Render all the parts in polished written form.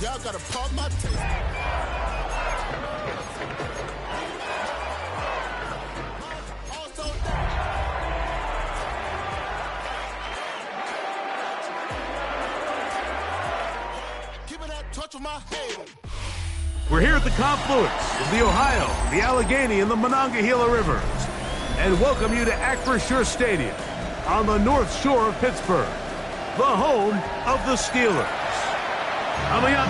Y'all gotta pump my taste. We're here at the confluence of the Ohio, the Allegheny, and the Monongahela Rivers, and welcome you to Acrisure Stadium on the North Shore of Pittsburgh, the home of the Steelers. Coming up,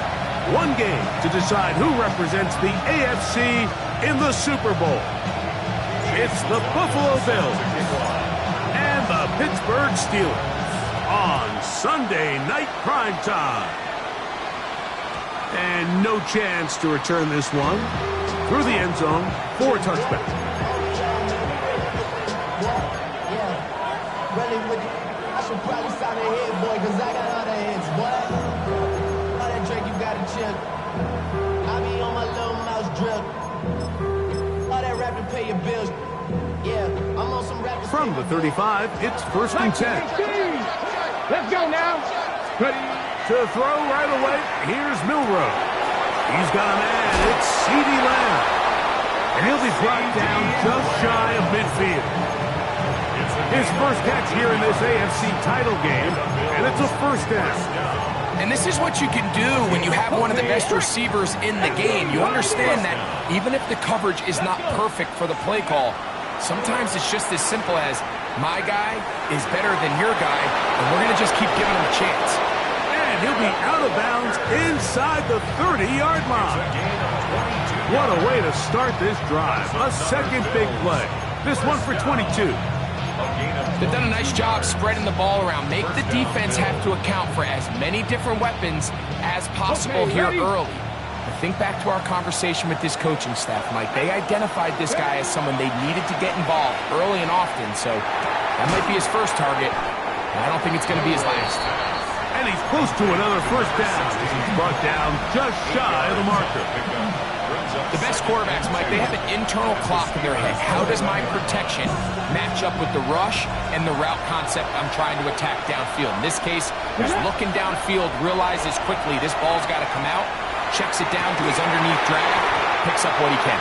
one game to decide who represents the AFC in the Super Bowl. It's the Buffalo Bills and the Pittsburgh Steelers on Sunday Night Primetime. And no chance to return this one through the end zone for a touchback. I should probably sign a head, boy, because I got all the heads, boy. All that drink, you got to chill. I be on my little mouse drill. All that rap to pay your bills. Yeah, I'm on some rap. From the 35, it's 1st and 10. Let's go now. Ready? To throw right away, here's Milroe. He's got a man, it's CeeDee Lamb. And he'll be brought down just shy of midfield. His first catch here in this AFC title game, and it's a first down. And this is what you can do when you have one of the best receivers in the game. You understand that even if the coverage is not perfect for the play call, sometimes it's just as simple as, my guy is better than your guy, and we're going to just keep giving him a chance. And he'll be out of bounds inside the 30-yard line. What a way to start this drive. A second big play. This one for 22. They've done a nice job spreading the ball around. Make the defense have to account for as many different weapons as possible here early. But think back to our conversation with this coaching staff, Mike. They identified this guy as someone they needed to get involved early and often. So that might be his first target, and I don't think it's going to be his last. And he's close to another first down. He's brought down just shy of the marker. The best quarterbacks, Mike, they have an internal clock in their head. How does my protection match up with the rush and the route concept I'm trying to attack downfield? In this case, he's looking downfield, realizes quickly this ball's got to come out, checks it down to his underneath drag, picks up what he can.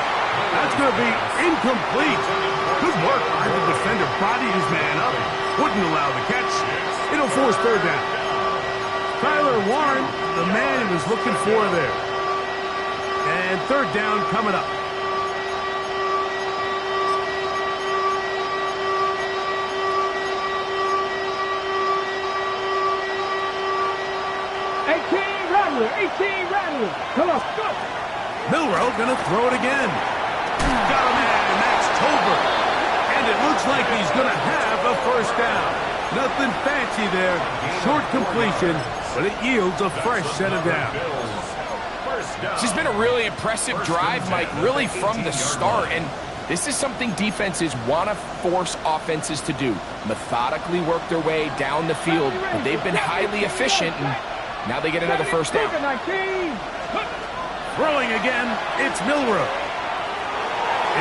That's going to be incomplete. Good work by the defender. Bodied his man up. Wouldn't allow the catch. It'll force third down. Tyler Warren, the man he was looking for there. And third down coming up. Rattler. Come on, go. Milroe going to throw it again. Got a man, and that's Tolbert. And it looks like he's going to have a first down. Nothing fancy there. Short completion, but it yields a fresh set of downs. This has been a really impressive drive, Mike, really from the start. And this is something defenses want to force offenses to do. Methodically work their way down the field. But they've been highly efficient, and now they get another first down. Throwing again, it's Milroe.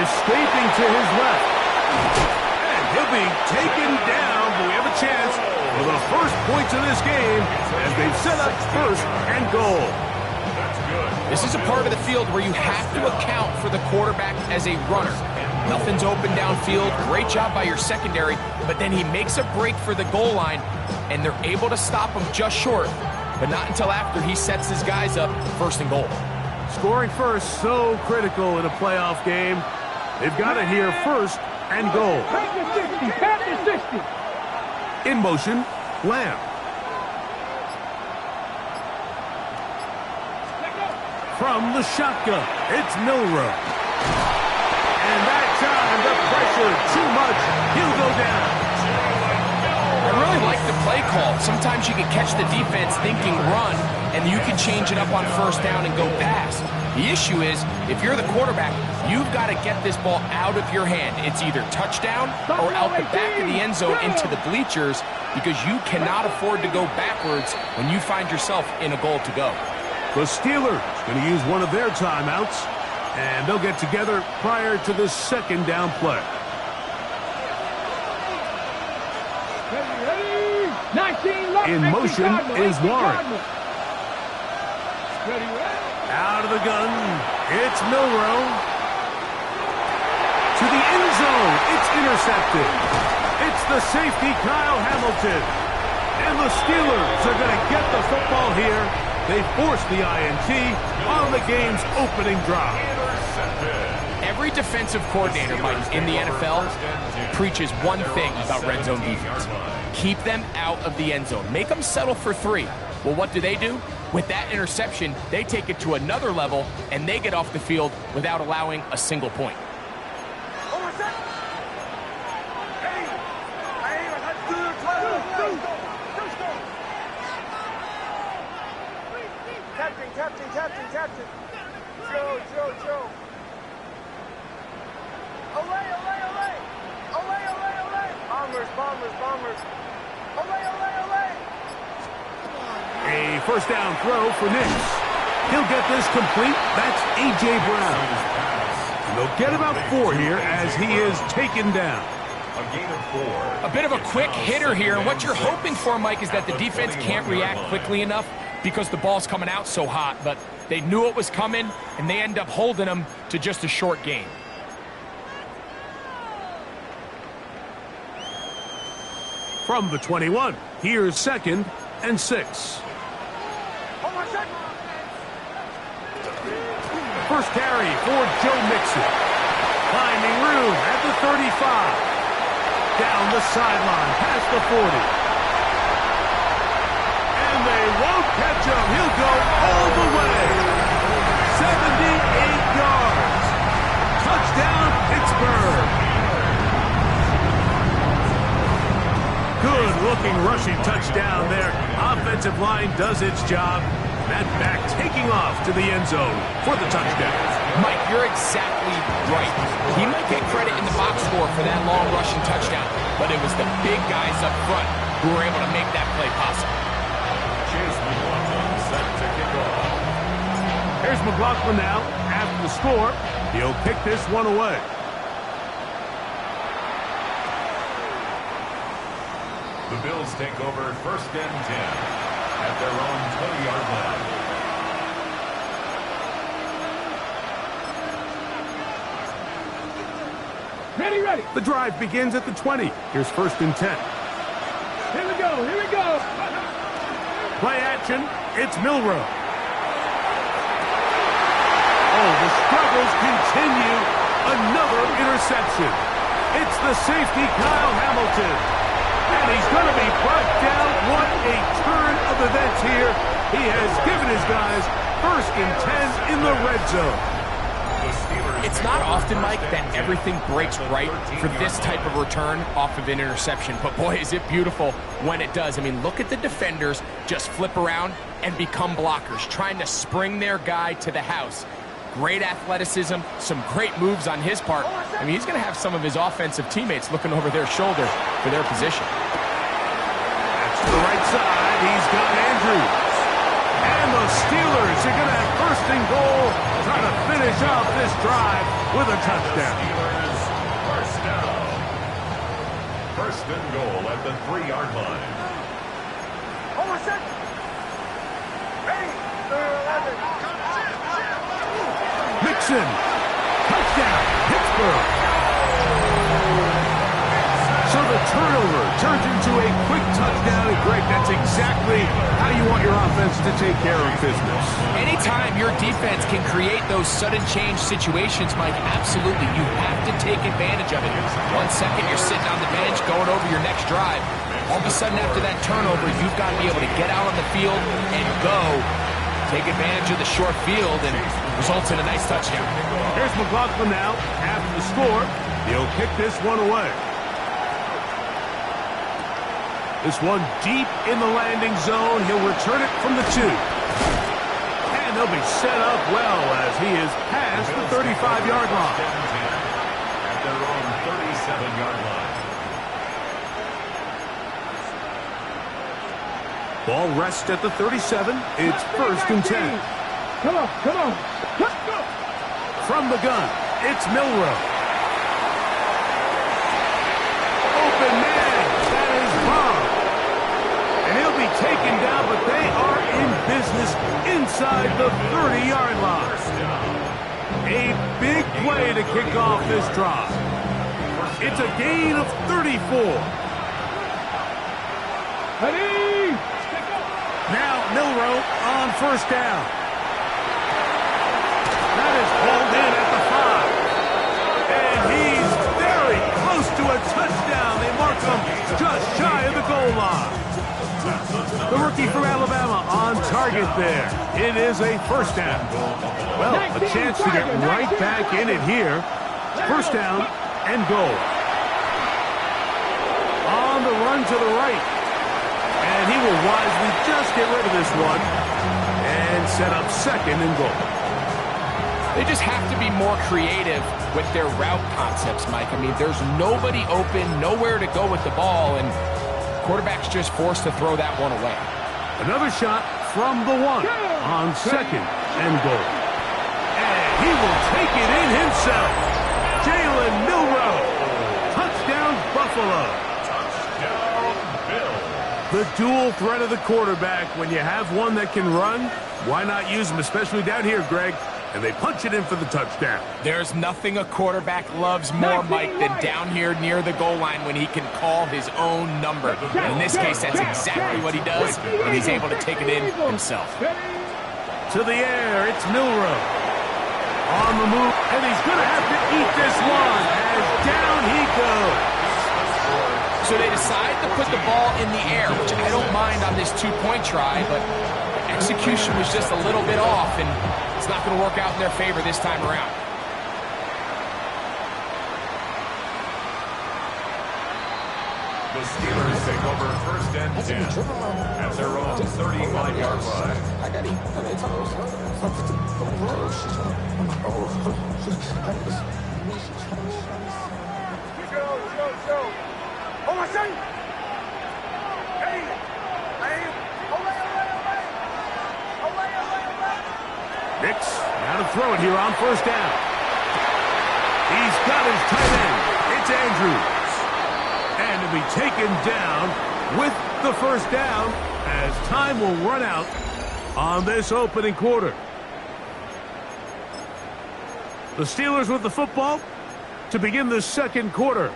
Escaping to his left. And he'll be taken down, but we have a chance for the first points of this game as they've set up first and goal. This is a part of the field where you have to account for the quarterback as a runner. Nothing's open downfield. Great job by your secondary, but then he makes a break for the goal line, and they're able to stop him just short, but not until after he sets his guys up first and goal. Scoring first, so critical in a playoff game. They've got it here first and goal. Pass the 60. In motion, Lamb. From the shotgun, it's Milroe. And that time, the pressure, too much. He'll go down. I really like the play call. Sometimes you can catch the defense thinking run, and you can change it up on first down and go pass. The issue is, if you're the quarterback, you've got to get this ball out of your hand. It's either touchdown or out the back of the end zone into the bleachers, because you cannot afford to go backwards when you find yourself in a goal to go. The Steelers going to use one of their timeouts, and they'll get together prior to the second down play. In motion is Warren. Out of the gun, it's Milroe. To the end zone, it's intercepted. It's the safety, Kyle Hamilton. And the Steelers are going to get the football here. They force the INT on the game's opening drive. Every defensive coordinator, Mike, in the NFL preaches one thing about red zone defense. Keep them out of the end zone. Make them settle for 3. Well, what do? With that interception, they take it to another level, and they get off the field without allowing a single point. Captain. Joe. Olay. Bombers. Olay. A first down throw for Nix. He'll get this complete. That's A.J. Brown. And they'll get about 4 here as he is taken down. A bit of a quick hitter here, and what you're hoping for, Mike, is that the defense can't react quickly enough because the ball's coming out so hot, but they knew it was coming, and they end up holding them to just a short gain. From the 21, here's 2nd and 6. First carry for Joe Mixon. Finding room at the 35. Down the sideline, past the 40. And they won't catch him. He'll go all the way. 78 yards. Touchdown, Pittsburgh. Good-looking rushing touchdown there. Offensive line does its job. That back taking off to the end zone for the touchdown. Mike, you're exactly right. He might get credit in the box score for that long rushing touchdown, but it was the big guys up front who were able to make that play possible. Here's McLaughlin now. After the score, he'll kick this one away. The Bills take over 1st and 10 at their own 20-yard line. Ready. The drive begins at the 20. Here's 1st and 10. Here we go. Play action. It's Milroe. Oh, the struggles continue. Another interception. It's the safety, Kyle Hamilton. And he's going to be brought down. What a turn of events here. He has given his guys 1st and 10 in the red zone. It's not often, Mike, that everything breaks right for this type of return off of an interception. But boy, is it beautiful when it does. I mean, look at the defenders just flip around and become blockers, trying to spring their guy to the house. Great athleticism, some great moves on his part. I mean, he's going to have some of his offensive teammates looking over their shoulder for their position. That's to the right side. He's got Andrews. And the Steelers are going to have 1st and goal, trying to finish off this drive with a touchdown. First down. 1st and goal at the 3-yard line. Mixon. Touchdown, Pittsburgh. So the turnover turns into a quick touchdown. And Greg, that's exactly how you want your offense to take care of business. Anytime your defense can create those sudden change situations, Mike, absolutely, you have to take advantage of it. 1 second, you're sitting on the bench going over your next drive. All of a sudden, after that turnover, you've got to be able to get out on the field and go. Take advantage of the short field and results in a nice touchdown. Here's McLaughlin now. After the score, he'll kick this one away. This one deep in the landing zone. He'll return it from the 2. they'll be set up well as he is past the 35-yard line. At their own 37-yard line. Ball rests at the 37. It's 1st and 10. Come on, come on. Let's go. From the gun, it's Milroe. Open man, that is Bob. And he'll be taken down, but they are in business inside the 30-yard line. A big play to kick off this drive. It's a gain of 34. Ready? Now Milroe on 1st down. That is pulled in at the 5. And he's very close to a touchdown. They mark him just shy of the goal line. The rookie from Alabama on target there. It is a 1st down. Well, a chance to get right back in it here. 1st down and goal. On the run to the right. And he will wisely just get rid of this one and set up 2nd and goal. They just have to be more creative with their route concepts, Mike. I mean, there's nobody open, nowhere to go with the ball, and quarterback's just forced to throw that one away. Another shot from the 1 on 2nd and goal. And he will take it in himself. Jalen Milroe. Touchdown, Buffalo. Touchdown, Bill. The dual threat of the quarterback. When you have one that can run, why not use him, especially down here, Greg? And they punch it in for the touchdown. There's nothing a quarterback loves more, Mike, than down here near the goal line when he can call his own number. And in this case, that's exactly what he does, and he's able to take it in himself. To the air, it's Milroe. On the move, and he's going to have to eat this one as down he goes. So they decide to put the ball in the air, which I don't mind on this 2-point try, but execution was just a little bit off, and it's not going to work out in their favor this time around. The Steelers take over 1st and 10 at their own 35-yard line. Joe. Oh, my son! Hey! Nix, now to throw it here on 1st down. He's got his tight end. It's Andrews. And to be taken down with the 1st down as time will run out on this opening quarter. The Steelers with the football to begin the 2nd quarter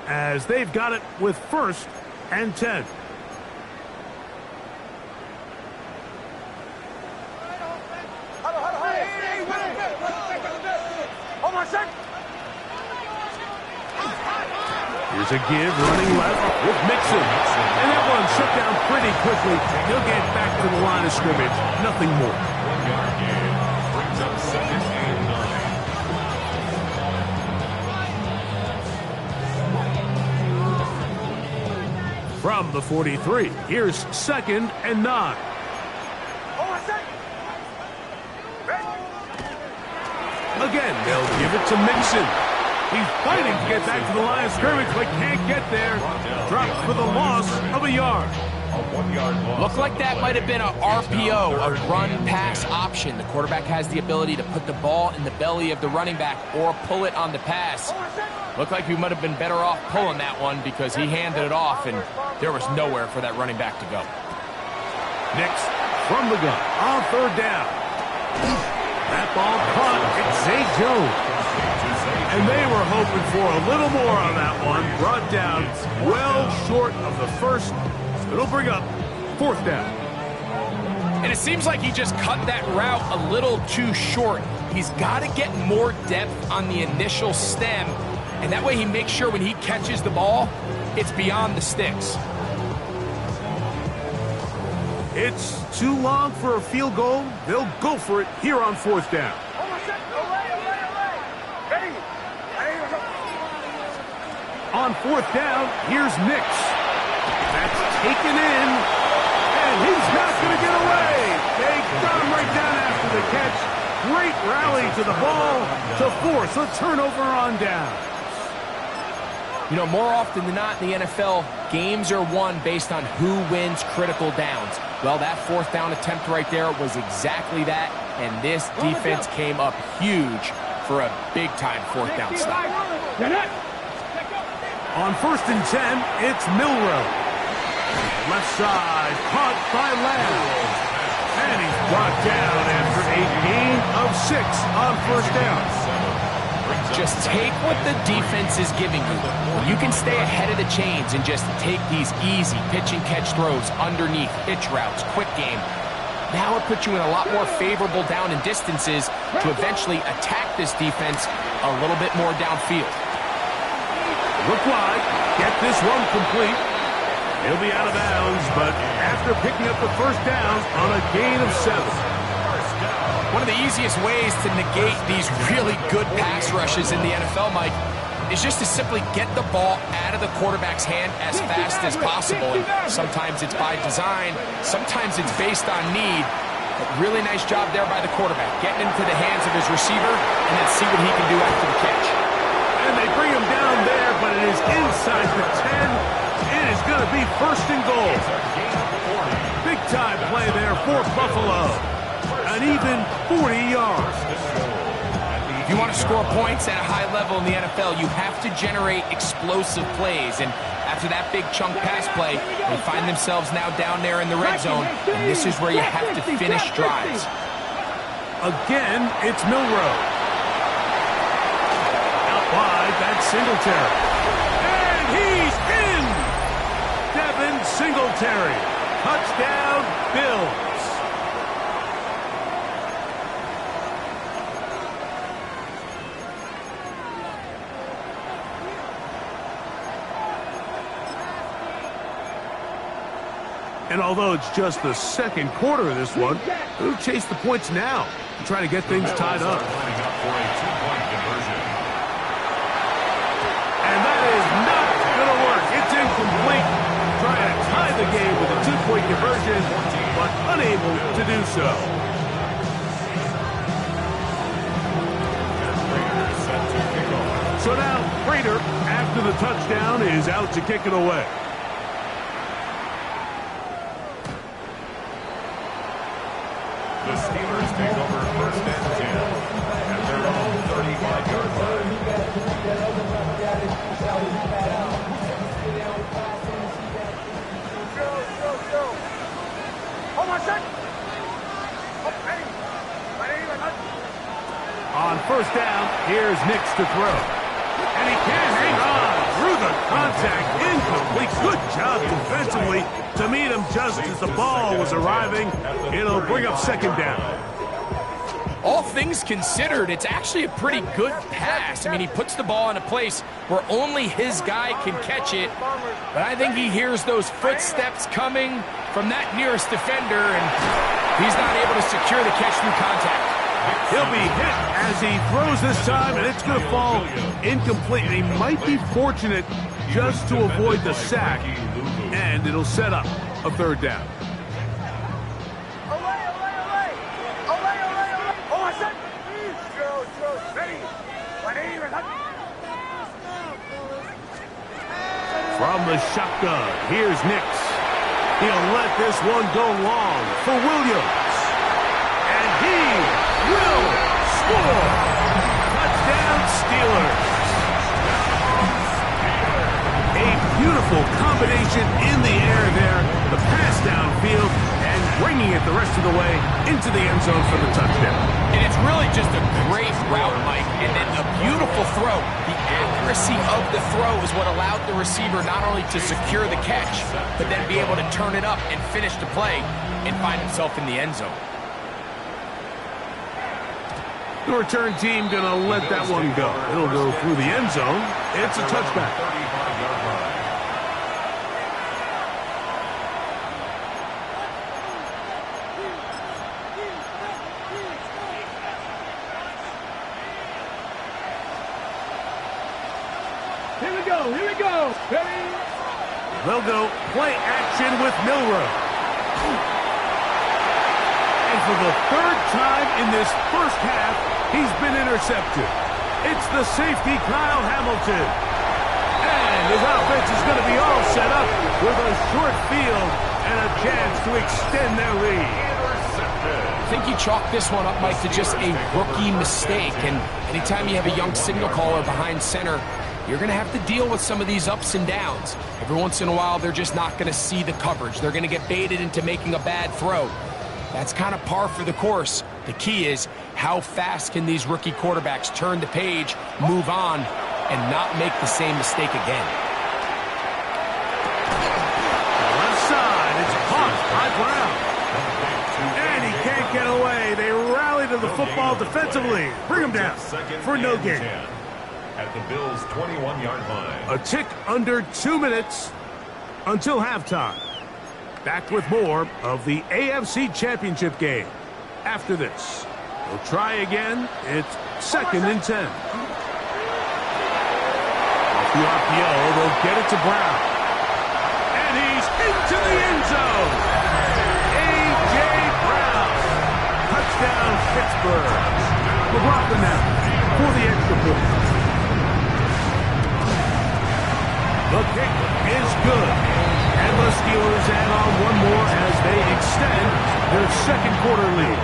as they've got it with 1st and 10. Here's a give running left with Mixon. And that one shut down pretty quickly. He'll get back to the line of scrimmage. Nothing more. 1-yard gain brings up 2nd and 9. From the 43, here's 2nd and 9. Again, they'll give it to Mixon. He's fighting to get back to the line of scrimmage, but can't get there. Drops for the loss of a yard. A 1-yard loss. Looked like that might have been a RPO, a run-pass option. The quarterback has the ability to put the ball in the belly of the running back or pull it on the pass. Looked like we might have been better off pulling that one because he handed it off, and there was nowhere for that running back to go. Next, from the gun, on 3rd down. That ball caught. It's Zay Jones. And they were hoping for a little more on that one. Brought down well short of the 1st. It'll bring up 4th down. And it seems like he just cut that route a little too short. He's got to get more depth on the initial stem, and that way he makes sure when he catches the ball, it's beyond the sticks. It's too long for a field goal. They'll go for it here on 4th down. On 4th down, here's Nix. That's taken in, and he's not going to get away. They got him right down after after the catch. Great rally to the ball to force a turnover on down. You know, more often than not in the NFL, games are won based on who wins critical downs. Well, that fourth down attempt right there was exactly that, and this defense came up huge for a big-time fourth down stop. On 1st and 10, it's Milroe. Left side, caught by Lamb. And he's brought down after a gain of 6 on 1st down. Just take what the defense is giving you. You can stay ahead of the chains and just take these easy pitch and catch throws underneath, pitch routes, quick game. Now it puts you in a lot more favorable down and distances to eventually attack this defense a little bit more downfield. Look wide, get this one complete. He'll be out of bounds, but after picking up the 1st down on a gain of 7. One of the easiest ways to negate these really good pass rushes in the NFL, Mike, is just to simply get the ball out of the quarterback's hand as fast as possible. And sometimes it's by design, sometimes it's based on need. But really nice job there by the quarterback, getting into the hands of his receiver and then see what he can do after the catch. And they bring him down there, but it is inside the 10. It is going to be 1st and goal. Big time play there for Buffalo. An even 40 yards. If you want to score points at a high level in the NFL, you have to generate explosive plays. And after that big chunk pass play, they find themselves now down there in the red zone. And this is where you have to finish drives. Again, it's Milroe. Out wide, that's Singletary. And he's in! Devin Singletary. Touchdown, Bills. And although it's just the 2nd quarter of this one, who chase the points now to try to get things tied up? And that is not going to work. It's incomplete. Trying to tie the game with a 2-point conversion, but unable to do so. So now, Prater, after the touchdown, is out to kick it away. The Steelers take over 1st and 10 at their own 35-yard line. On 1st down, here's Nix to throw. And he can hang on through the contact. Incomplete. Good job defensively to meet him just as the ball was arriving. It'll bring up 2nd down. All things considered, it's actually a pretty good pass. I mean, he puts the ball in a place where only his guy can catch it. But I think he hears those footsteps coming from that nearest defender, and he's not able to secure the catch through contact. He'll be hit as he throws this time, and it's going to fall incomplete. And he might be fortunate just to avoid the sack, and it'll set up a 3rd down. From the shotgun, here's Nix. He'll let this one go long for Williams. And he will score. Touchdown, Steelers. A beautiful combination in the air there. The pass downfield and bringing it the rest of the way into the end zone for the touchdown. And it's really just a great route, Mike, and then a beautiful throw. The accuracy of the throw is what allowed the receiver not only to secure the catch, but then be able to turn it up and finish the play and find himself in the end zone. The return team going to let that one go. It'll go through the end zone. It's a touchback. Here we go, here we go. Ready? They'll go play action with Milroe. And for the third time in this first half, he's been intercepted. It's the safety, Kyle Hamilton. And his offense is going to be all set up with a short field and a chance to extend their lead. I think you chalk this one up, Mike, to just a rookie mistake. And anytime you have a young signal caller behind center, you're going to have to deal with some of these ups and downs. Every once in a while, they're just not going to see the coverage. They're going to get baited into making a bad throw. That's kind of par for the course. The key is how fast can these rookie quarterbacks turn the page, move on, and not make the same mistake again. Left side, it's caught by Brown. And he can't get away. They rally to the football defensively. Bring him down for no gain. At the Bills' 21-yard line. A tick under 2 minutes until halftime. Back with more of the AFC Championship game. After this, they'll try again. It's 2nd and 10. Off the RPO, they'll get it to Brown. And he's into the end zone. A.J. Brown. Touchdown, Pittsburgh. McLaughlin now for the extra point. The kick is good. And the Steelers add on one more as they extend their second quarter lead.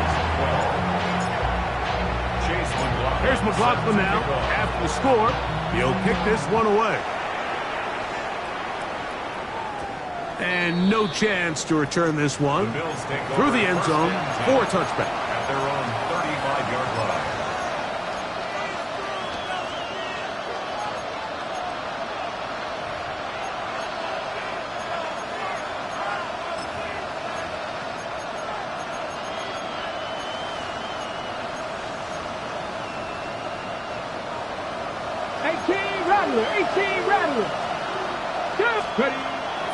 Here's McLaughlin now. After the score, he'll kick this one away. And no chance to return this one through the end zone for a touchback. At their own 35-yard line.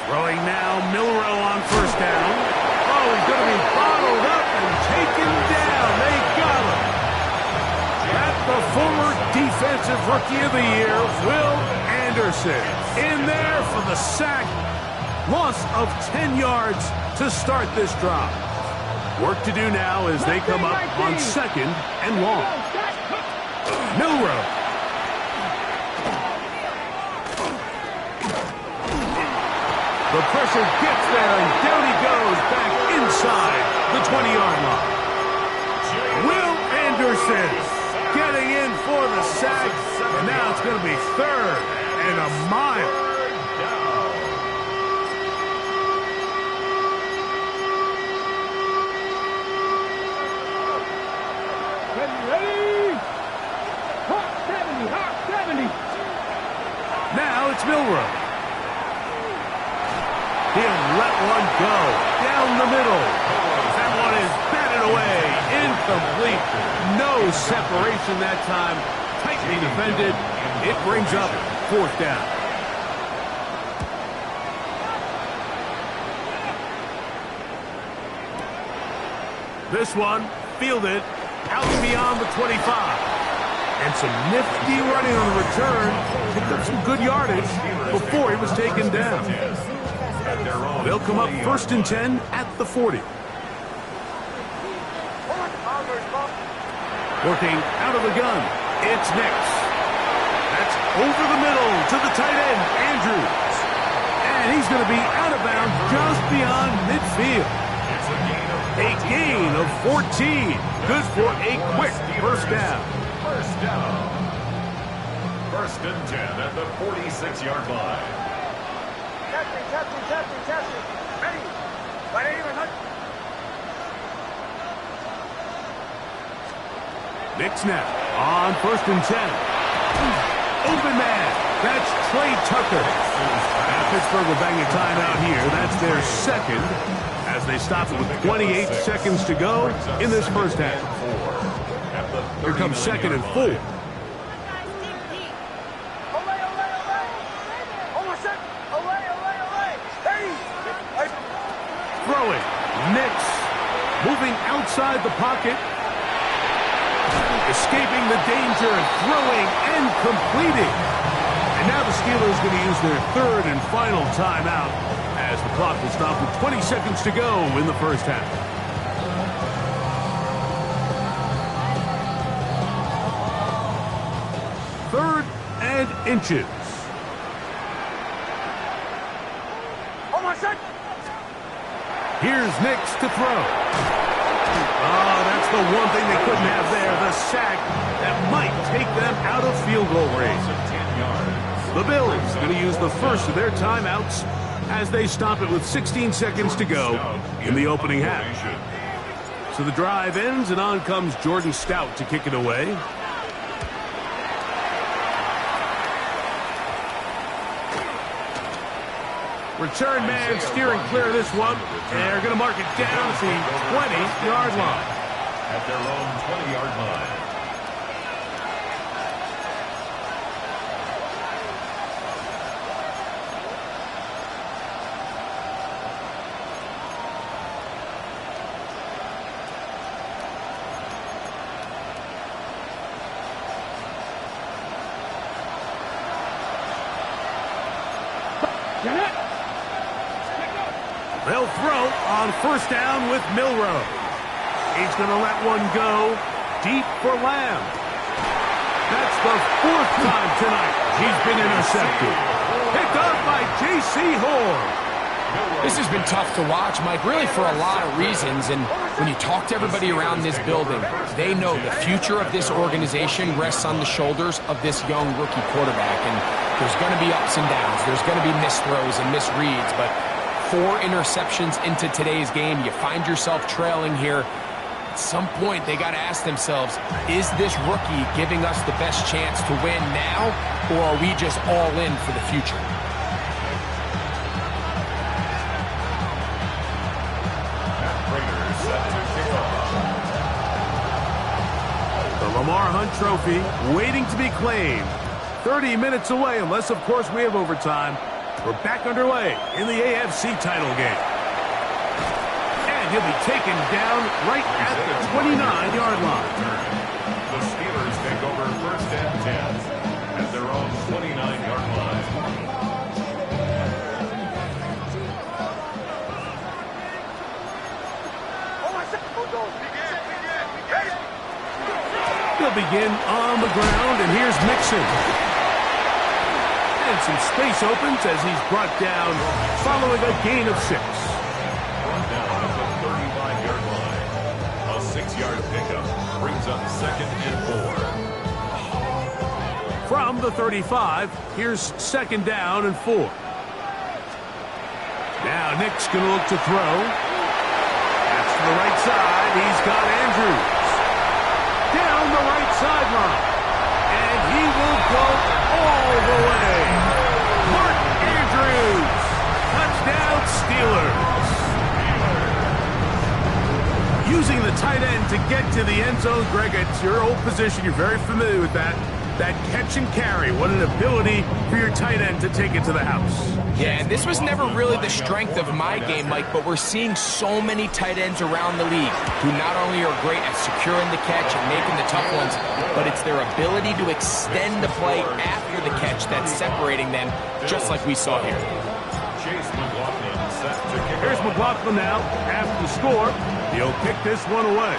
Throwing now, Milroe on first down. Oh, he's going to be bottled up and taken down. They got him. At the former Defensive Rookie of the Year, Will Anderson. In there for the sack. Loss of 10 yards to start this drive. Work to do now as they come up on 2nd and long. Milroe. The pressure gets there, and down he goes back inside the 20-yard line. Will Anderson getting in for the sack, and now it's going to be 3rd and a mile. Ready? Hawk 70. Now it's Milroe. He'll let one go down the middle. That one is batted away. Incomplete. No separation that time. Tightly defended. It brings up 4th down. This one fielded out beyond the 25. And some nifty running on the return. Picked up some good yardage before he was taken down. They'll come up 1st and 10 at the 40. Working out of the gun. It's Nix. That's over the middle to the tight end, Andrews. And he's going to be out of bounds just beyond midfield. A gain of 14. Good for a quick first down. 1st and 10 at the 46-yard line. Testing. Ready. Nix now on 1st and 10. Open man. That's Trey Tucker. Now Pittsburgh will bang a timeout here. That's their 2nd as they stop it with 28 seconds to go in this first half. Here comes 2nd and 4. Throwing. Nix moving outside the pocket. Escaping the danger and throwing and completing. And now the Steelers going to use their 3rd and final timeout as the clock will stop with 20 seconds to go in the first half. and inches. On my set. Here's Nix to throw. Oh, that's the one thing they couldn't have there, the sack that might take them out of field goal range. The Bills going to use the first of their timeouts as they stop it with 16 seconds to go in the opening half. So the drive ends, and on comes Jordan Stout to kick it away. Return man steering clear of this one. They're going to mark it down to the 20-yard line. At their own 20-yard line. They'll throw on first down with Milroe. He's going to let one go deep for Lamb. That's the fourth time tonight he's been intercepted. Picked up by J.C. Horn. This has been tough to watch, Mike, really for a lot of reasons. And when you talk to everybody around this building, they know the future of this organization rests on the shoulders of this young rookie quarterback. And there's going to be ups and downs. There's going to be missed throws and misreads. But 4 interceptions into today's game, you find yourself trailing here. At some point, they got to ask themselves, is this rookie giving us the best chance to win now, or are we just all in for the future? The Lamar Hunt Trophy waiting to be claimed. 30 minutes away, unless, of course, we have overtime. We're back underway in the AFC title game. And he'll be taken down right at the 29-yard line. The Steelers take over first and 10 at their own 29-yard line. They'll begin on the ground, and here's Mixon. And some space opens as he's brought down following a gain of 6. Brought down at the 35-yard line. A 6-yard pickup brings up second and 4. From the 35, here's second down and 4. Now Nick's going to look to throw. That's to the right side. He's got Andrews. Down the right sideline. And he will go all the way. Mark Andrews. Touchdown Steelers. Using the tight end to get to the end zone, Greg, it's your old position. You're very familiar with that. That catch and carry. What an ability for your tight end to take it to the house. Yeah, and this was never really the strength of my game, Mike, but we're seeing so many tight ends around the league who not only are great at securing the catch and making the tough ones, but it's their ability to extend the play after the catch that's separating them, just like we saw here. Chase McLaughlin set to kick. Here's McLaughlin now. After the score, he'll kick this one away.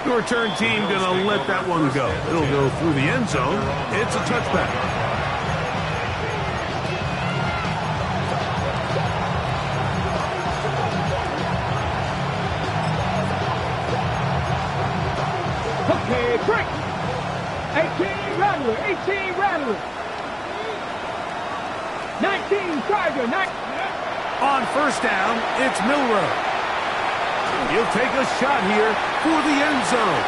The return team going to let that one go. It'll go through the end zone. It's a touchback. Okay, break. 18 Rattler, 18 Rattler. 19 Tiger, 19. On first down, it's Milroe. He'll take a shot here for the end zone.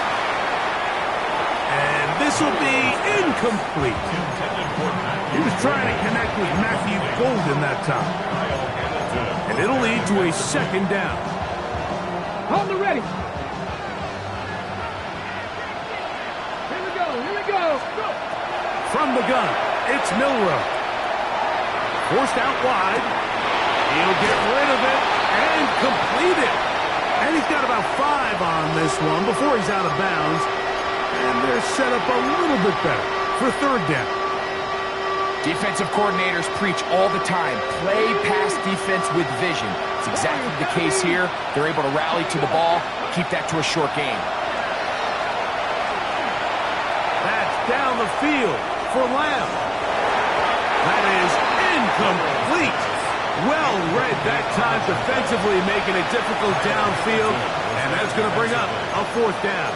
And this will be incomplete. He was trying to connect with Matthew Golden that time. And it'll lead to a second down. Hold it ready. Here we go, here we go. Go. From the gun, it's Milroe. Forced out wide. He'll get rid of it and complete it. And he's got about 5 on this one before he's out of bounds. And they're set up a little bit better for third down. Defensive coordinators preach all the time, play pass defense with vision. It's exactly the case here. They're able to rally to the ball, keep that to a short game. down the field for Lamb. That is incomplete. Well read that time defensively, making it difficult downfield, and that's going to bring up a 4th down.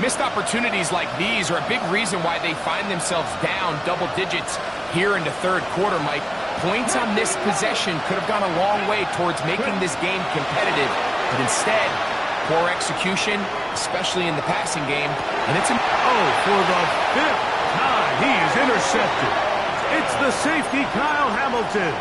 Missed opportunities like these are a big reason why they find themselves down double digits here in the 3rd quarter, Mike. Points on this possession could have gone a long way towards making this game competitive, but instead, poor execution, especially in the passing game, and it's for the 5th time, he is intercepted. It's the safety, Kyle Hamilton.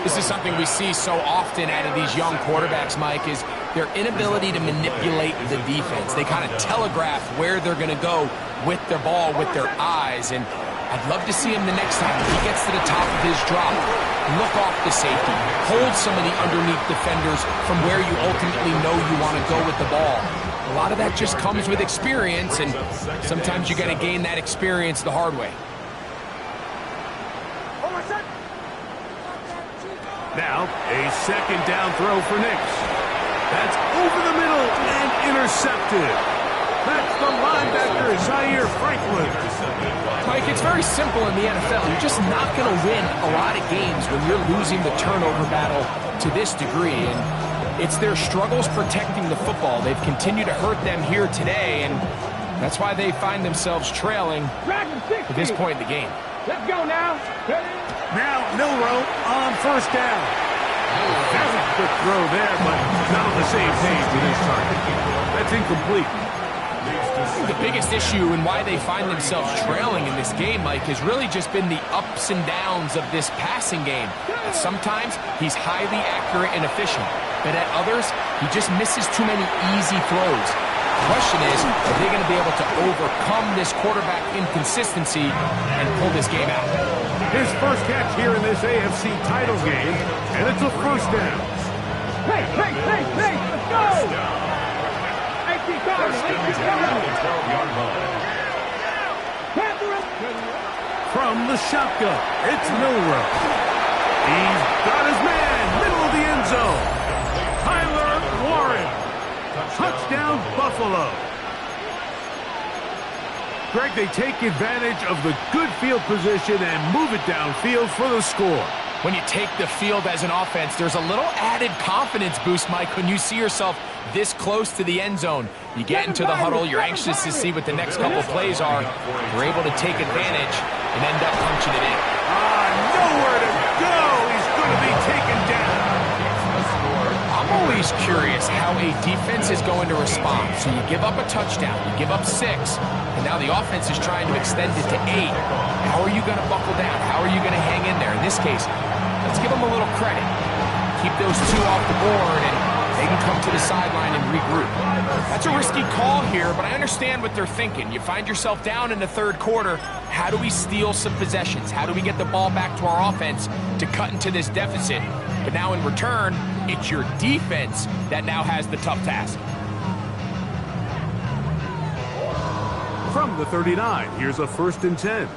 This is something we see so often out of these young quarterbacks, Mike, is their inability to manipulate the defense. They kind of telegraph where they're going to go with their ball, with their eyes, and I'd love to see him the next time he gets to the top of his drop. Look off the safety. Hold some of the underneath defenders from where you ultimately know you want to go with the ball. A lot of that just comes with experience, and sometimes you got to gain that experience the hard way. Now, a 2nd down throw for Nix. That's over the middle and intercepted. That's the linebacker, Zaire Franklin. Mike, it's very simple in the NFL. You're just not going to win a lot of games when you're losing the turnover battle to this degree. And it's their struggles protecting the football. They've continued to hurt them here today, and that's why they find themselves trailing at this point in the game. Let's go now. Now Milroe on 1st down. That's a good throw there, but not on the same page with his target. That's incomplete. The biggest issue and why they find themselves trailing in this game, Mike, has really just been the ups and downs of this passing game. And sometimes he's highly accurate and efficient, but at others, he just misses too many easy throws. The question is, are they going to be able to overcome this quarterback inconsistency and pull this game out? His first catch here in this AFC title game, and it's a 1st down. Hey, let's go! From the shotgun, it's Milroe. He's got his man, middle of the end zone. Tyler Warren. Touchdown, Buffalo. Greg, they take advantage of the good field position and move it downfield for the score. When you take the field as an offense, there's a little added confidence boost, Mike, when you see yourself this close to the end zone. You get into the huddle, you're anxious to see what the next couple plays are. You're able to take advantage and end up punching it in. Nowhere to go. He's going to be taken down. I'm always curious how a defense is going to respond. So you give up a touchdown, you give up 6, and now the offense is trying to extend it to 8. How are you going to buckle down? How are you going to hang in there? In this case, let's give them a little credit. Keep those 2 off the board, and they can come to the sideline and regroup. That's a risky call here, but I understand what they're thinking. You find yourself down in the 3rd quarter. How do we steal some possessions? How do we get the ball back to our offense to cut into this deficit? But now in return, it's your defense that now has the tough task. From the 39, here's a 1st and 10.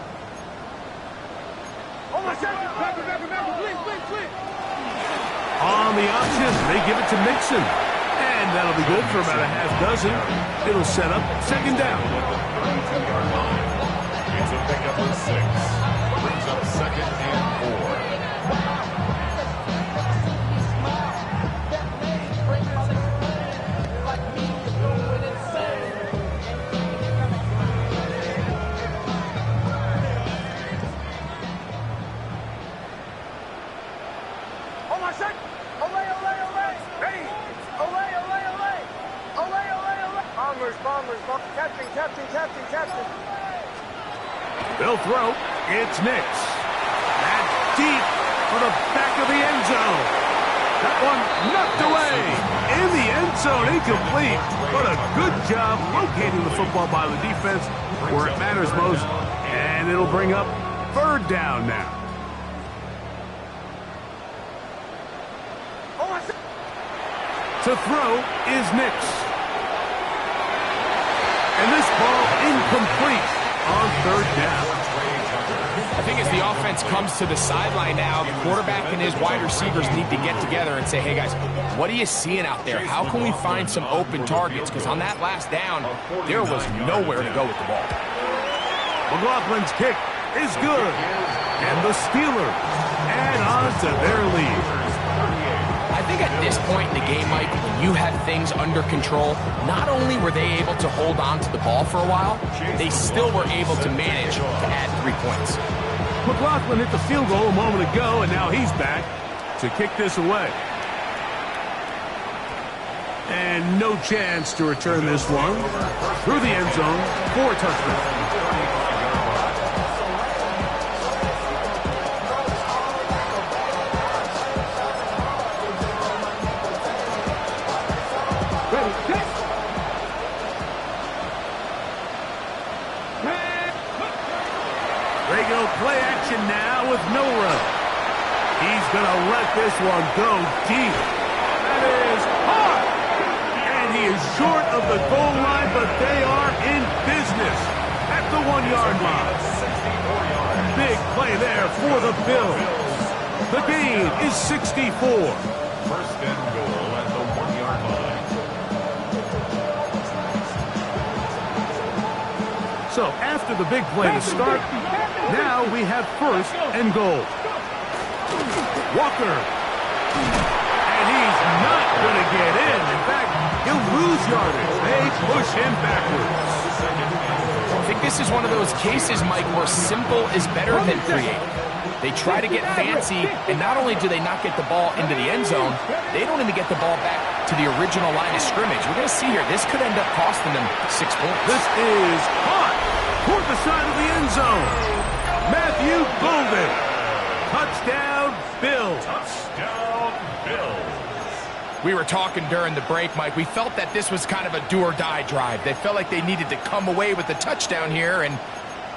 On the option, they give it to Mixon. And that'll be good for about a half dozen. It'll set up 2nd down. It's a pickup of 6. Brings up 2nd and 4. Captain. They'll throw. It's Nix. That's deep for the back of the end zone. That one knocked away. In the end zone, incomplete. But a good job locating the football by the defense where it matters most. And it'll bring up 3rd down now. To throw is Nix. And this ball incomplete on 3rd down. I think as the offense comes to the sideline now, the quarterback and his wide receivers need to get together and say, hey guys, what are you seeing out there? How can we find some open targets? Because on that last down, there was nowhere to go with the ball. McLaughlin's kick is good. And the Steelers add on to their lead. I think at this point in the game, Mike, when you have things under control, not only were they able to hold on to the ball for a while, they still were able to manage to add 3 points. McLaughlin hit the field goal a moment ago, and now he's back to kick this away. And no chance to return this one through the end zone for a touchdown. They go play action now with Milroe. He's going to let this one go deep. That is hard. And he is short of the goal line, but they are in business at the 1-yard line. Big play there for the Bills. The gain is 64. First and goal at the 1-yard line. So after the big play to start, now we have first and goal. Walker. And he's not going to get in. In fact, he'll lose yardage. They push him backwards. I think this is one of those cases, Mike, where simple is better than creative. They try to get fancy, and not only do they not get the ball into the end zone, they don't even get the ball back to the original line of scrimmage. We're going to see here, this could end up costing them 6 points. This is caught toward the side of the end zone. Matthew Golden. Touchdown, Bills. Touchdown, Bills. We were talking during the break, Mike. We felt that this was kind of a do-or-die drive. They felt like they needed to come away with the touchdown here, and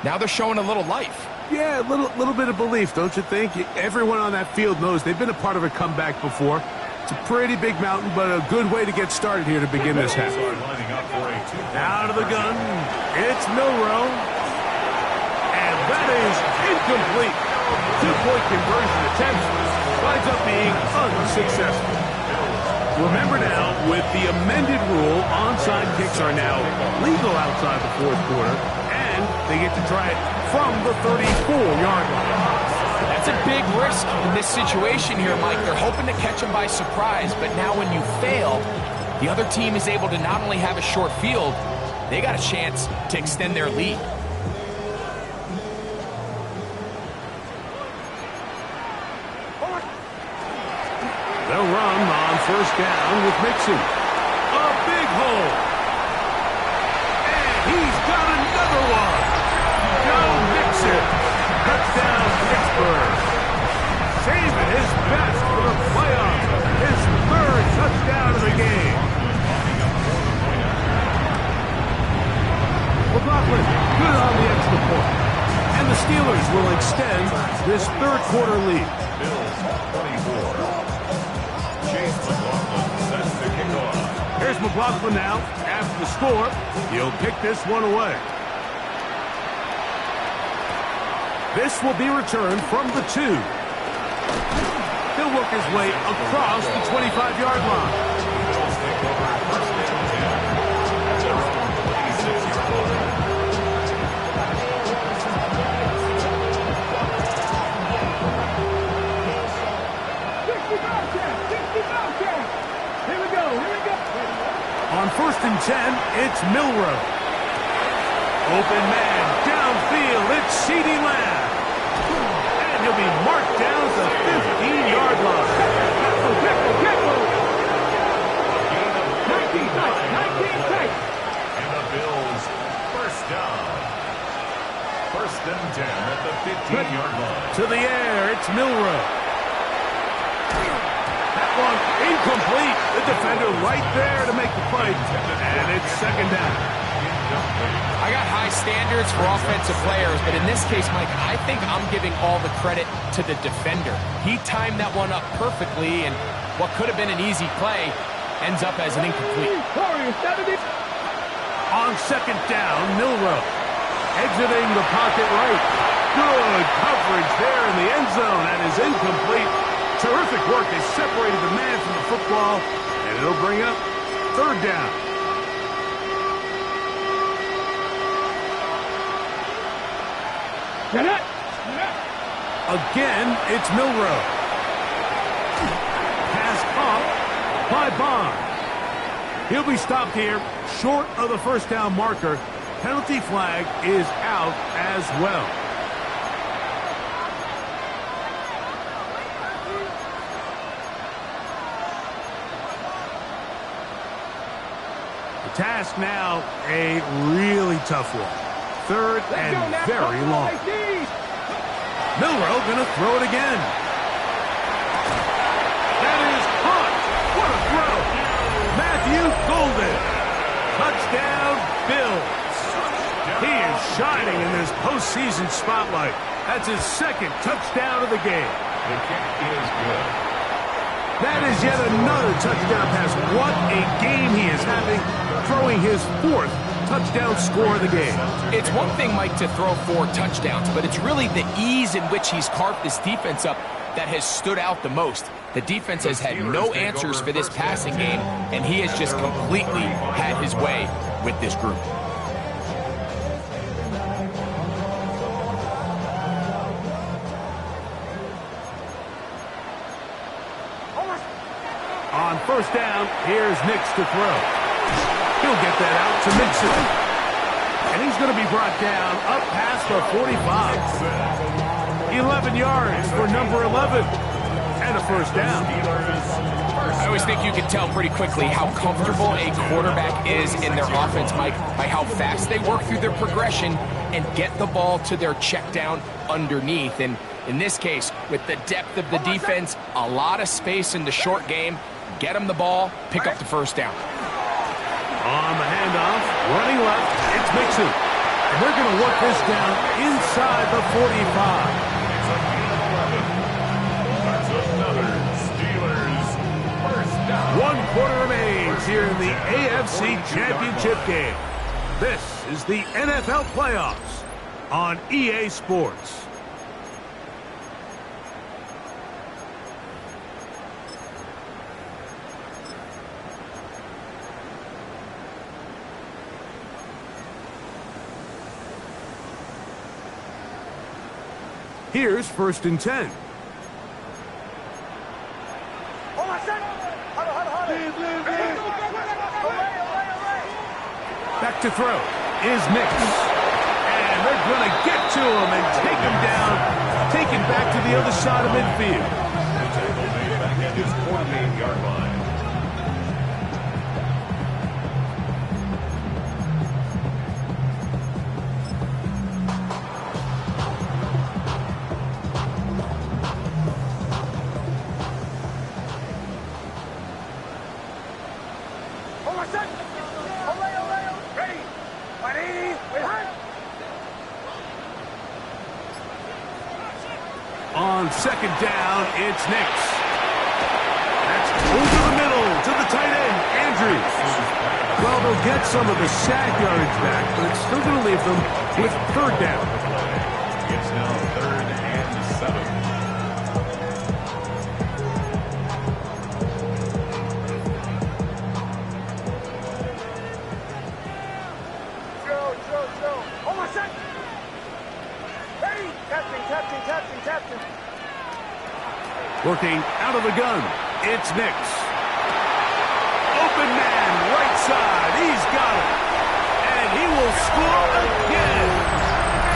now they're showing a little life. Yeah, a little bit of belief, don't you think? Everyone on that field knows they've been a part of a comeback before. It's a pretty big mountain, but a good way to get started here to begin this half. Out of the gun, it's Milroe. And that is incomplete. 2-point conversion attempt winds up being unsuccessful. Remember now, with the amended rule, onside kicks are now legal outside the fourth quarter, and they get to try it from the 34-yard line. That's a big risk in this situation here, Mike. They're hoping to catch them by surprise, but now when you fail, the other team is able to not only have a short field, they got a chance to extend their lead. They'll run on first down with Mixon. A big hole. And he's got another one. Joe Mixon. Touchdown, Pittsburgh. Saving his best for the playoffs. His third touchdown of the game. McLaughlin, good on the extra point. And the Steelers will extend this third quarter lead. Bills 24. Chase McLaughlin sets the kickoff. Here's McLaughlin now. After the score, he'll kick this one away. This will be returned from the 2. He'll work his way across the 25-yard line. Bills take over first and 10 at their own 26-yard line. Here we go. On first and 10, it's Milroe. Open man, downfield, it's CeeDee Lamb. And he'll be marked down at the 15-yard line. And the Bills first down. First and 10 at the 15-yard line. To the air, it's Milroe. That one incomplete. The defender right there to make the play. And it's second down. I got high standards for offensive players, but in this case, Mike, I think I'm giving all the credit to the defender. He timed that one up perfectly, and what could have been an easy play ends up as an incomplete. On second down, Milroe. Exiting the pocket right. Good coverage there in the end zone. That is incomplete. Terrific work. They separated the man from the football, and it'll bring up third down. Again, it's Milroe. Pass caught by Bond. He'll be stopped here, short of the first down marker. Penalty flag is out as well. The task now, a really tough one. Third and very long. Milroe gonna throw it again. That is caught. What a throw. Matthew Golden. Touchdown, Bills. He is shining in this postseason spotlight. That's his second touchdown of the game. The kick is good. That is yet another touchdown pass. What a game he is having, throwing his fourth touchdown score of the game. It's one thing, Mike, to throw 4 touchdowns, but it's really the ease in which he's carved this defense up that has stood out the most. The defense has had no answers for this passing game, and he has just completely had his way with this group. On first down, here's Nix to throw. He'll get that out to Mixon. And he's going to be brought down up past the 45. 11 yards for number 11. And a first down. I always think you can tell pretty quickly how comfortable a quarterback is in their offense, Mike, by how fast they work through their progression and get the ball to their check down underneath. And in this case, with the depth of the defense, a lot of space in the short game, get them the ball, pick up the first down. On the handoff, running left, it's Mixon. And they're going to work this down inside the 45. That's another Steelers first down. 1 quarter remains here in the AFC Championship game. This is the NFL playoffs on EA Sports. Here's first and 10. Back to throw is Nix. And they're going to get to him and take him down, take him back to the other side of midfield. Tackle made back at his 48-yard line. On second down, it's Nix. That's over the middle to the tight end, Andrews. Well, they'll get some of the sack yardage back, but it's still going to leave them with third down. It's now 3rd and 7. Working out of the gun, it's Nix. Open man, right side, he's got it. And he will score again.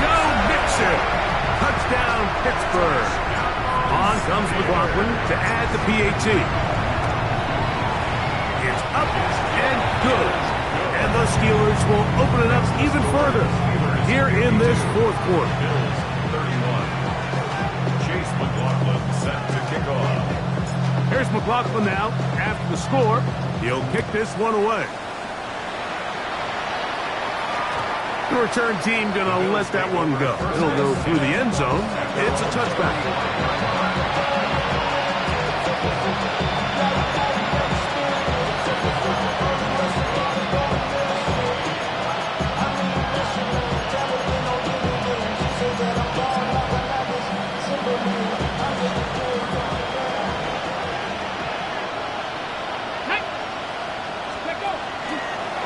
Joe Mixon. Touchdown, Pittsburgh. On comes McLaughlin to add the PAT. It's up and good. And the Steelers will open it up even further here in this fourth quarter. Bills 31. Chase McLaughlin set to kick off. Here's McLaughlin now. After the score, he'll kick this one away. The return team going to let that one go. It'll go through the end zone. It's a touchback.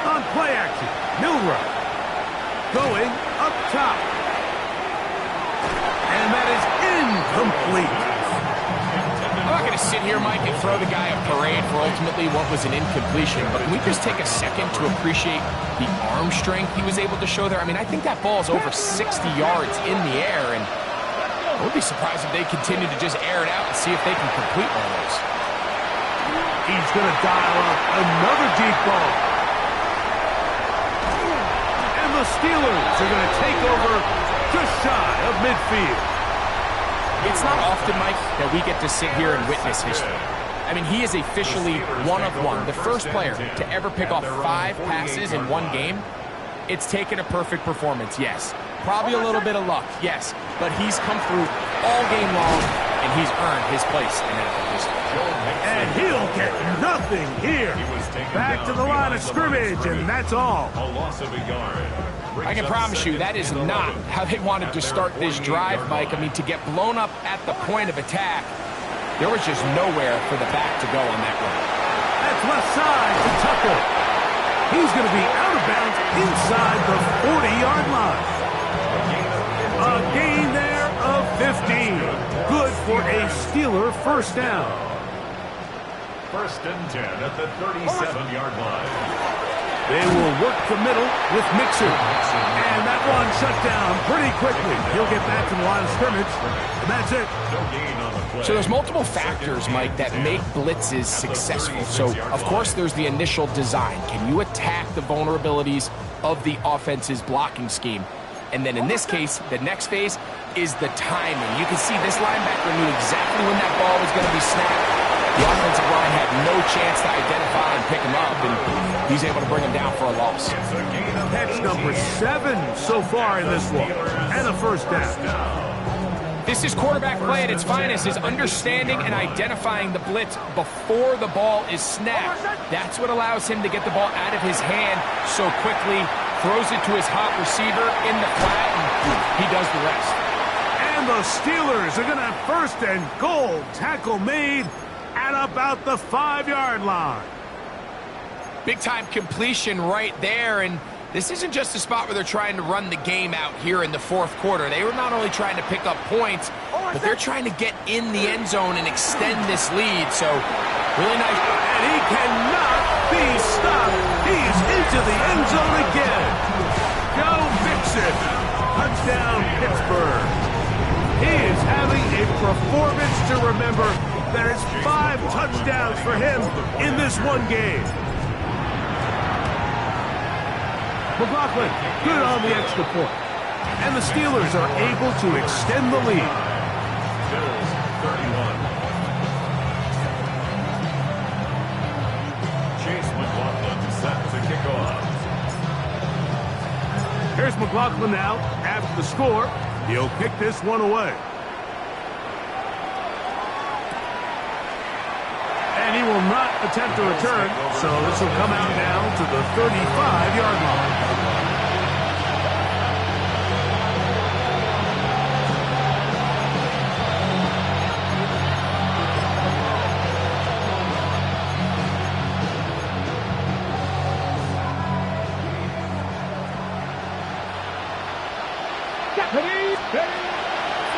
On play action, Milroe. Going up top. complete. I'm not going to sit here, Mike, and throw the guy a parade for ultimately what was an incompletion, but can we just take a second to appreciate the arm strength he was able to show there? I mean, I think that ball is over 60 yards in the air, and I would be surprised if they continue to just air it out and see if they can complete one of those. He's going to dial up another deep ball. And the Steelers are going to take over just shy of midfield. It's not often, Mike, that we get to sit here and witness history. I mean, he is officially one of one, the first player to ever pick off 5 passes in one game. It's taken a perfect performance, yes. Probably a little bit of luck, yes. But he's come through all game long, and he's earned his place in NFL history. And he'll get nothing here. Back to the line of scrimmage, and that's all. A loss of a yard. I can promise you that is not how they wanted to start this drive, Mike. I mean, to get blown up at the point of attack, there was just nowhere for the back to go on that run. That's left side to Tucker. He's going to be out of bounds inside the 40-yard line. A gain there of 15. Good for a Steeler first down. 1st and 10 at the 37-yard line. They will work the middle with Mixon. And that one shut down pretty quickly. He'll get back to the line of scrimmage, and that's it. No gain on the play. So there's multiple factors, Mike, that make blitzes successful. So, of course, there's the initial design. Can you attack the vulnerabilities of the offense's blocking scheme? And then in this case, the next phase is the timing. You can see this linebacker knew exactly when that ball was going to be snapped. The offensive line had no chance to identify and pick him up, and he's able to bring him down for a loss. Catch number 7 so far in this one, and a first down. This is quarterback play at its finest, is understanding and identifying the blitz before the ball is snapped. That's what allows him to get the ball out of his hand so quickly, throws it to his hot receiver in the flat, and he does the rest. And the Steelers are going to have 1st and goal. Tackle made at about the 5-yard line. Big-time completion right there, and this isn't just a spot where they're trying to run the game out here in the 4th quarter. They were not only trying to pick up points, but they're trying to get in the end zone and extend this lead, so really nice. And he cannot be stopped. He's into the end zone again. Go Mixon. Touchdown, Pittsburgh. He is having a performance to remember. There's 5 touchdowns for him in this one game. McLaughlin, good on the extra point. And the Steelers are able to extend the lead. Bills 31. Chase McLaughlin set to kick off. Here's McLaughlin now after the score. He'll kick this one away. And he will not attempt to return, so this will come out now to the 35-yard line.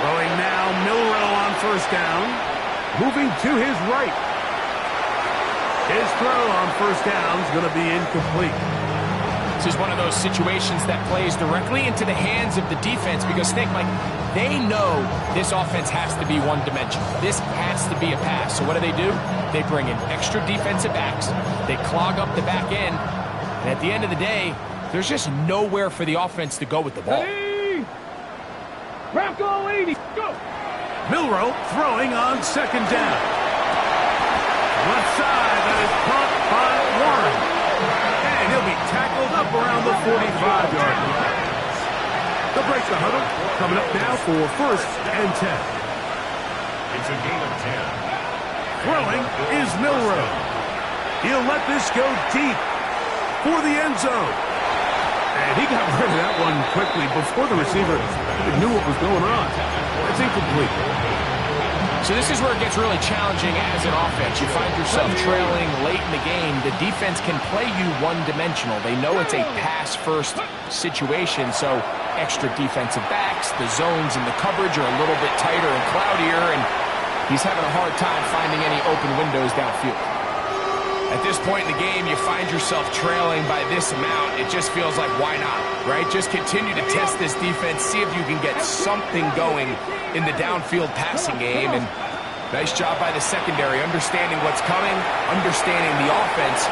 Throwing now, Milroe on 1st down. Moving to his right. His throw on 1st down is going to be incomplete. This is one of those situations that plays directly into the hands of the defense because, think, Mike, they know this offense has to be one-dimensional. This has to be a pass. So what do? They bring in extra defensive backs. They clog up the back end. And at the end of the day, there's just nowhere for the offense to go with the ball. Rocco 80, go! Milroe throwing on 2nd down. Left side, that is caught by Warren. And he'll be tackled up around the 45-yard line. They'll break the huddle. Coming up now for 1st and 10. It's a gain of 10. Throwing is Milroe. He'll let this go deep for the end zone. And he got rid of that one quickly before the receiver even knew what was going on. That's incomplete. So this is where it gets really challenging as an offense. You find yourself trailing late in the game. The defense can play you one-dimensional. They know it's a pass-first situation, so extra defensive backs. The zones and the coverage are a little bit tighter and cloudier, and he's having a hard time finding any open windows downfield. At this point in the game, you find yourself trailing by this amount. It just feels like, why not, right? Just continue to test this defense, see if you can get something going in the downfield passing game. And nice job by the secondary, understanding what's coming, understanding the offense.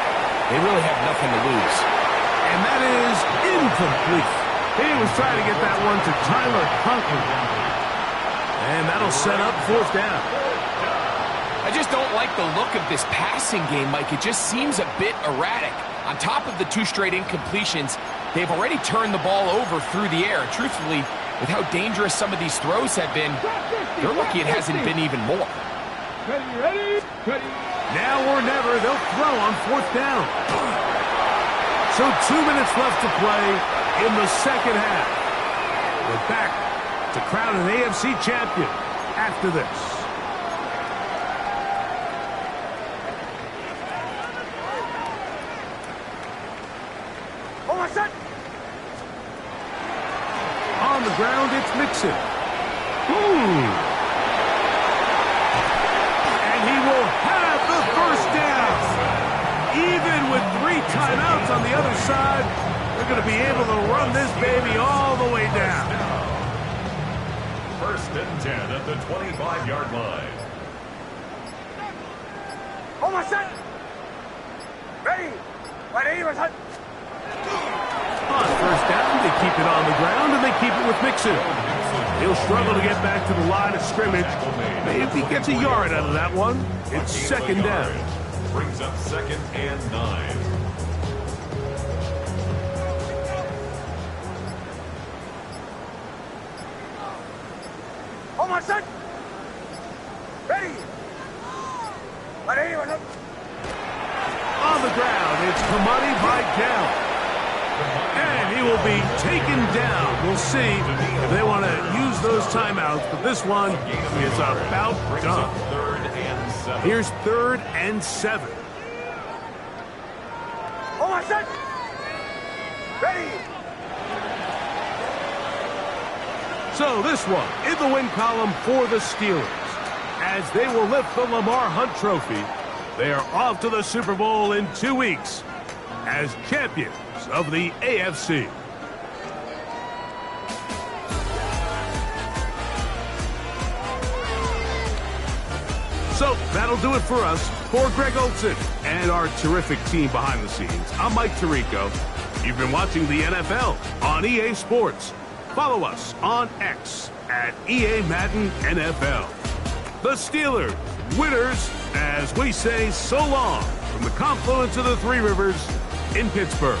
They really have nothing to lose. And that is incomplete. He was trying to get that one to Tyler Conklin. And that'll set up 4th down. I just don't like the look of this passing game, Mike. It just seems a bit erratic. On top of the 2 straight incompletions, they've already turned the ball over through the air. Truthfully, with how dangerous some of these throws have been, they're lucky it hasn't been even more. Ready? Now or never, they'll throw on 4th down. So 2 minutes left to play in the second half. We're back to crown an AFC champion after this. On the ground, it's Mixon. And he will have the 1st down. Even with 3 timeouts on the other side, they're going to be able to run this baby all the way down. 1st and 10 at the 25-yard line. Almost set. Ready. On 1st down, they keep it on the ground, and they keep it with Mixon. He'll struggle to get back to the line of scrimmage. Maybe he gets a yard out of that one. It's 2nd down. Brings up 2nd and 9. Almost set. Ready. On the ground, it's Kamani Vidal. And he will be taken down. We'll see if they want to use those timeouts, but this one is about done. 3rd and 7. Here's 3rd and 7. Almost set. Ready. So this one in the win column for the Steelers. As they will lift the Lamar Hunt Trophy, they are off to the Super Bowl in 2 weeks as champions of the AFC. So that'll do it for us. For Greg Olson and our terrific team behind the scenes, I'm Mike Tirico. You've been watching the NFL on EA Sports. Follow us on X at EA Madden NFL. The Steelers, winners, as we say so long from the confluence of the 3 rivers in Pittsburgh.